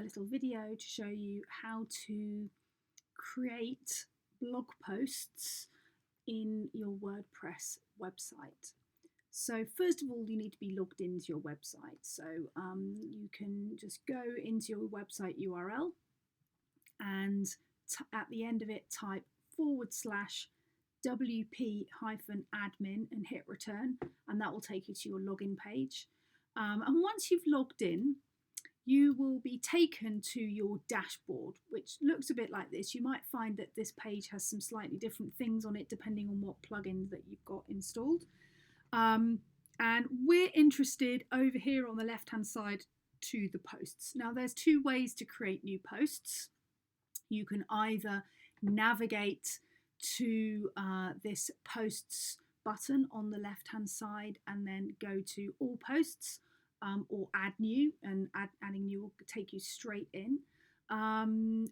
little video to show you how to create blog posts in your WordPress website. So first of all, you need to be logged into your website. So you can just go into your website URL and at the end of it type /wp-admin and hit return, and that will take you to your login page. And once you've logged in, you will be taken to your dashboard, which looks a bit like this. You might find that this page has some slightly different things on it depending on what plugins that you've got installed. And we're interested over here on the left hand side to the posts. Now there's two ways to create new posts. You can either navigate to this posts button on the left hand side and then go to all posts, or add new, and adding new will take you straight in.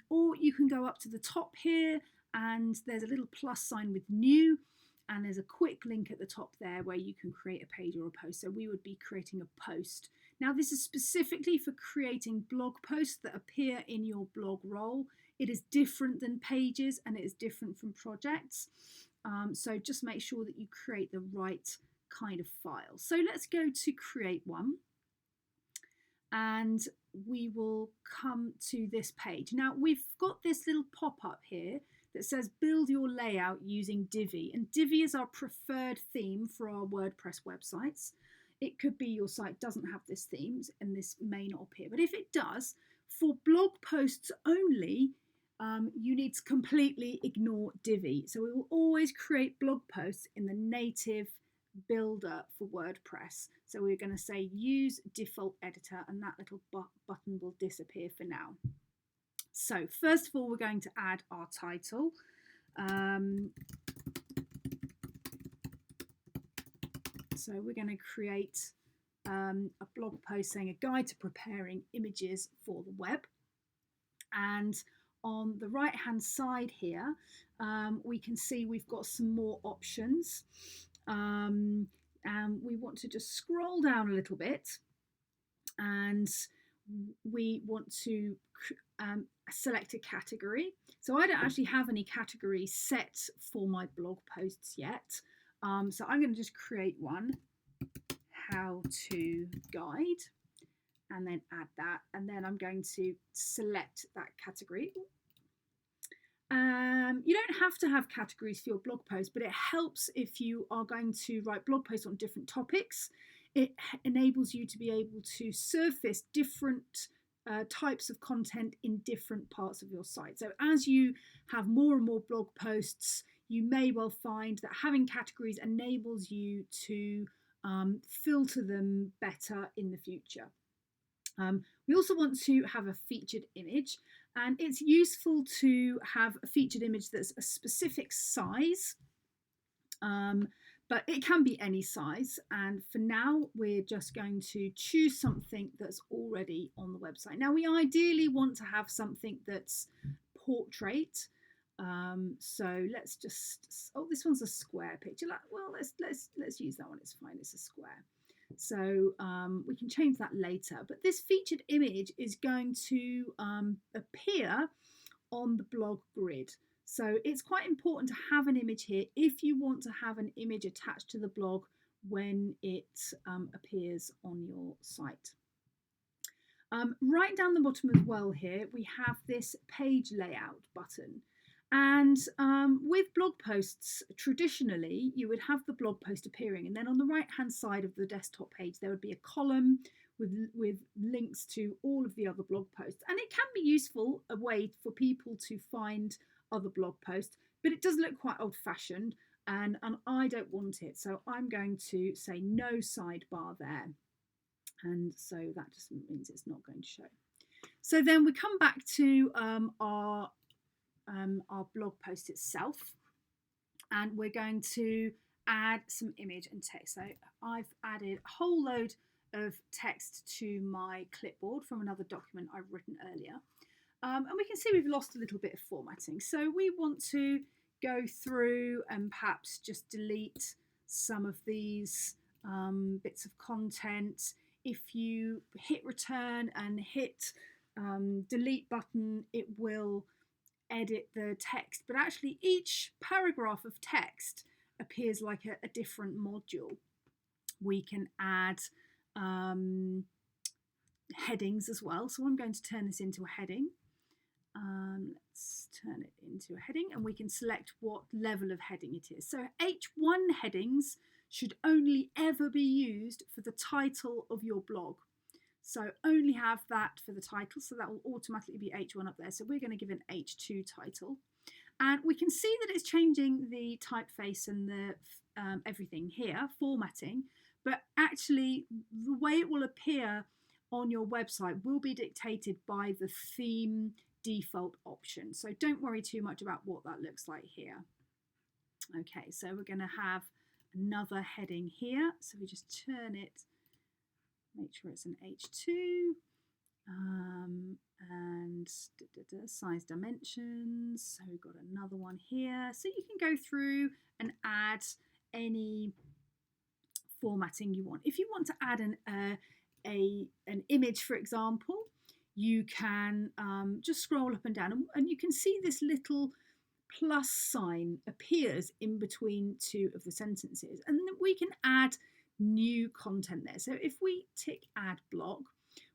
Or you can go up to the top here and there's a little plus sign with new, and there's a quick link at the top there where you can create a page or a post. So we would be creating a post. Now this is specifically for creating blog posts that appear in your blog role. It is different than pages and it is different from projects. So just make sure that you create the right kind of file. So let's go to create one. And we will come to this page. Now we've got this little pop-up here that says build your layout using Divi, and Divi is our preferred theme for our WordPress websites. It could be your site doesn't have this theme and this may not appear, but if it does, for blog posts only, you need to completely ignore Divi. So we will always create blog posts in the native builder for WordPress. So we're going to say use default editor, and that little button will disappear for now. So first of all, we're going to add our title. So we're going to create a blog post saying a guide to preparing images for the web. And on the right hand side here, we can see we've got some more options. And we want to just scroll down a little bit, and we want to select a category. So I don't actually have any categories set for my blog posts yet. So I'm going to just create one, how to guide, and then add that. And then I'm going to select that category. You don't have to have categories for your blog post, but it helps if you are going to write blog posts on different topics. It enables you to be able to surface different types of content in different parts of your site. So as you have more and more blog posts, you may well find that having categories enables you to filter them better in the future. We also want to have a featured image, and it's useful to have a featured image that's a specific size, but it can be any size. And for now, we're just going to choose something that's already on the website. Now, we ideally want to have something that's portrait. So let's just, oh, this one's a square picture. Well, let's use that one. It's fine. It's a square. So we can change that later, but this featured image is going to appear on the blog grid. So it's quite important to have an image here if you want to have an image attached to the blog when it appears on your site. Right down the bottom as well here, we have this page layout button. And with blog posts, traditionally, you would have the blog post appearing, and then on the right-hand side of the desktop page, there would be a column with links to all of the other blog posts. And it can be useful, a way for people to find other blog posts, but it does look quite old-fashioned, and I don't want it. So I'm going to say no sidebar there. And so that just means it's not going to show. So then we come back to our blog post itself, and we're going to add some image and text. So I've added a whole load of text to my clipboard from another document I've written earlier, and we can see we've lost a little bit of formatting. So we want to go through and perhaps just delete some of these bits of content. If you hit return and hit delete button, it will edit the text, but actually each paragraph of text appears like a different module. We can add headings as well. So I'm going to turn this into a heading. Let's turn it into a heading, and we can select what level of heading it is. So H1 headings should only ever be used for the title of your blog. So only have that for the title, so that will automatically be H1 up there. So we're going to give an H2 title. And we can see that it's changing the typeface and the everything here, formatting, but actually the way it will appear on your website will be dictated by the theme default option. So don't worry too much about what that looks like here. Okay, so we're going to have another heading here. So we just turn it, make sure it's an H2, and size dimensions. So we've got another one here. So you can go through and add any formatting you want. If you want to add an image, for example, you can just scroll up and down, and you can see this little plus sign appears in between two of the sentences, and we can add new content there. So if we tick add blog,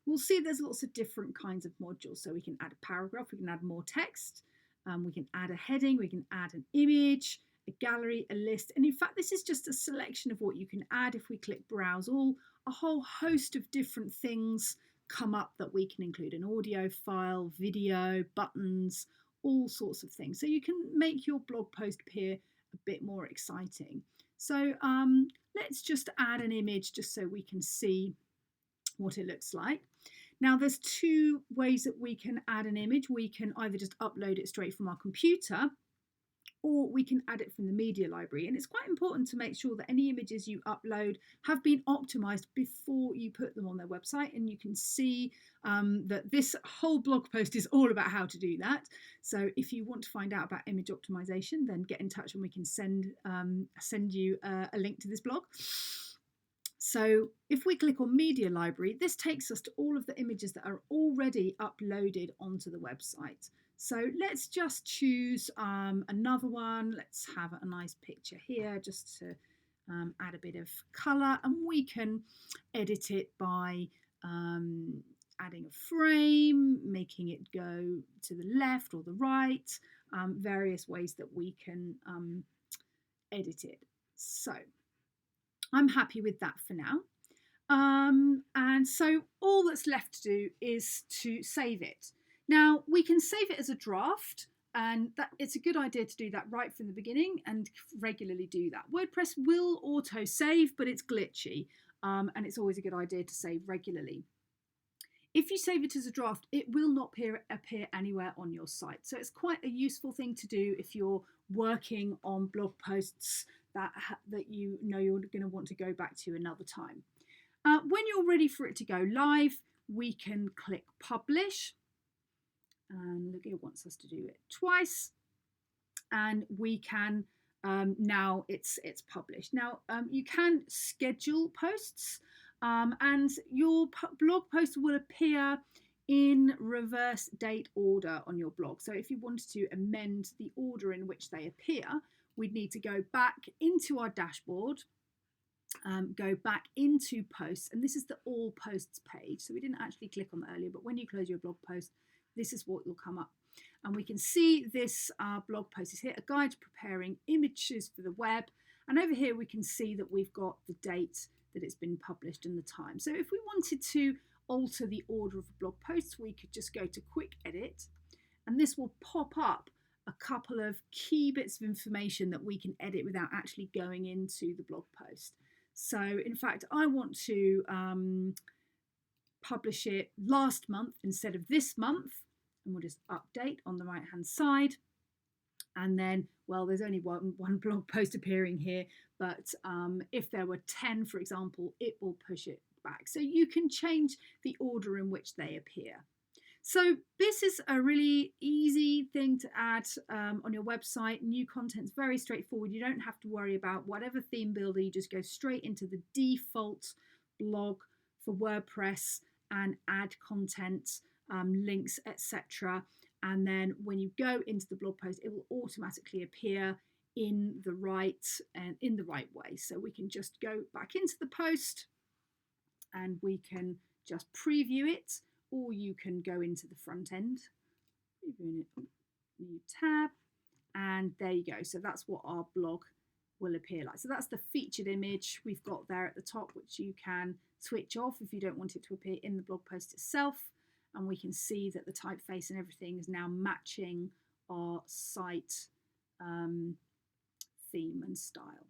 we'll see there's lots of different kinds of modules. So we can add a paragraph, we can add more text, we can add a heading, we can add an image, a gallery, a list, and in fact this is just a selection of what you can add. If we click browse all, a whole host of different things come up that we can include: an audio file, video, buttons, all sorts of things. So you can make your blog post appear a bit more exciting. So let's just add an image just so we can see what it looks like. Now there's two ways that we can add an image. We can either just upload it straight from our computer, or we can add it from the media library. And it's quite important to make sure that any images you upload have been optimized before you put them on their website. And you can see that this whole blog post is all about how to do that. So if you want to find out about image optimization, then get in touch and we can send you a link to this blog. So if we click on media library, this takes us to all of the images that are already uploaded onto the website. So let's just choose another one. Let's have a nice picture here just to add a bit of colour, and we can edit it by adding a frame, making it go to the left or the right, various ways that we can edit it. So I'm happy with that for now. And so all that's left to do is to save it. Now we can save it as a draft, and it's a good idea to do that right from the beginning and regularly do that. WordPress will auto save, but it's glitchy, and it's always a good idea to save regularly. If you save it as a draft, it will not appear anywhere on your site. So it's quite a useful thing to do if you're working on blog posts that you know you're going to want to go back to another time. When you're ready for it to go live, we can click publish. And look, it wants us to do it twice, and we can now it's published. Now you can schedule posts, and your blog post will appear in reverse date order on your blog. So if you wanted to amend the order in which they appear, we'd need to go back into our dashboard, go back into posts, and this is the all posts page. So we didn't actually click on that earlier, but when you close your blog post, this is what will come up. And we can see this blog post is here, a guide to preparing images for the web. And over here we can see that we've got the date that it's been published and the time. So if we wanted to alter the order of the blog posts, we could just go to quick edit, and this will pop up a couple of key bits of information that we can edit without actually going into the blog post. So in fact, I want to publish it last month instead of this month, and we'll just update on the right hand side. And then, well, there's only one blog post appearing here, but if there were 10, for example, it will push it back. So you can change the order in which they appear. So this is a really easy thing to add on your website. New content's very straightforward. You don't have to worry about whatever theme builder. You just go straight into the default blog for WordPress and add content links, etc. And then when you go into the blog post, it will automatically appear in the right way. So we can just go back into the post and we can just preview it, or you can go into the front end, previewing it, new tab, and there you go. So that's what our blog will appear like. So that's the featured image we've got there at the top, which you can switch off if you don't want it to appear in the blog post itself. And we can see that the typeface and everything is now matching our site theme and style.